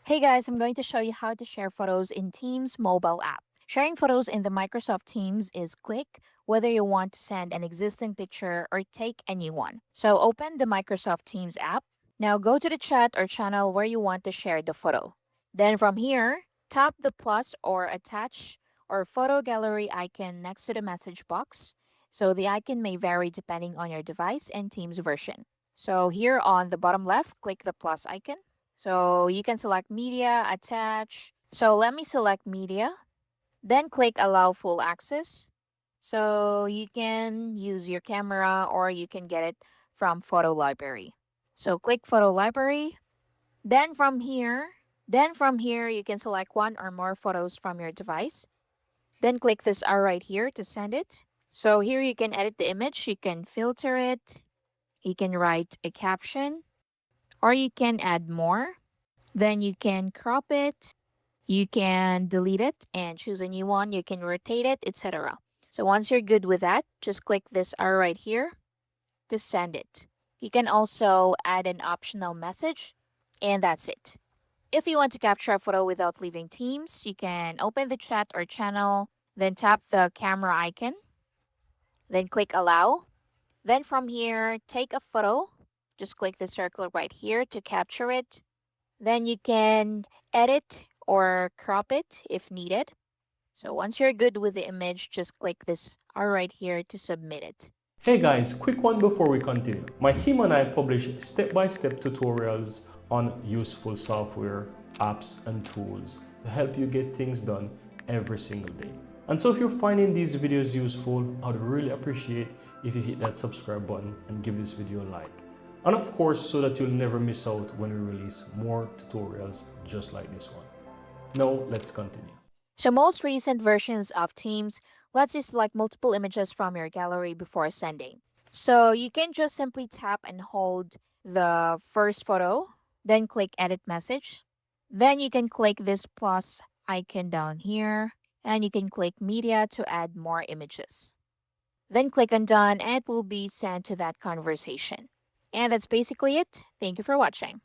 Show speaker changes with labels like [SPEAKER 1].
[SPEAKER 1] Hey guys, I'm going to show you how to share photos in Teams mobile app. Sharing photos in the Microsoft Teams is quick, whether you want to send an existing picture or take a new one. So open the Microsoft Teams app. Now go to the chat or channel where you want to share the photo. Then from here, tap the plus or attach or photo gallery icon next to the message box. So the icon may vary depending on your device and Teams version. So here on the bottom left, click the plus icon. So you can select media, attach. So let me select media, then click allow full access. So you can use your camera or you can get it from photo library. So click photo library. Then from here, you can select one or more photos from your device. Then click this R right here to send it. So here you can edit the image, you can filter it, you can write a caption, or you can add more. Then you can crop it, you can delete it and choose a new one, you can rotate it, etc. So once you're good with that, just click this R right here to send it. You can also add an optional message, and that's it. If you want to capture a photo without leaving Teams, you can open the chat or channel, then tap the camera icon, then click allow. Then from here, take a photo. Just click the circle right here to capture it. Then you can edit or crop it if needed. So once you're good with the image, just click this R right here to submit it.
[SPEAKER 2] Hey guys, quick one before we continue. My team and I publish step-by-step tutorials on useful software, apps, and tools to help you get things done every single day. And so if you're finding these videos useful, I would really appreciate if you hit that subscribe button and give this video a like. And of course, so that you'll never miss out when we release more tutorials just like this one. Now, let's continue.
[SPEAKER 1] So most recent versions of Teams lets you select multiple images from your gallery before sending. So you can just simply tap and hold the first photo, then click edit message. Then you can click this plus icon down here, and you can click media to add more images. Then click on done and it will be sent to that conversation. And that's basically it. Thank you for watching.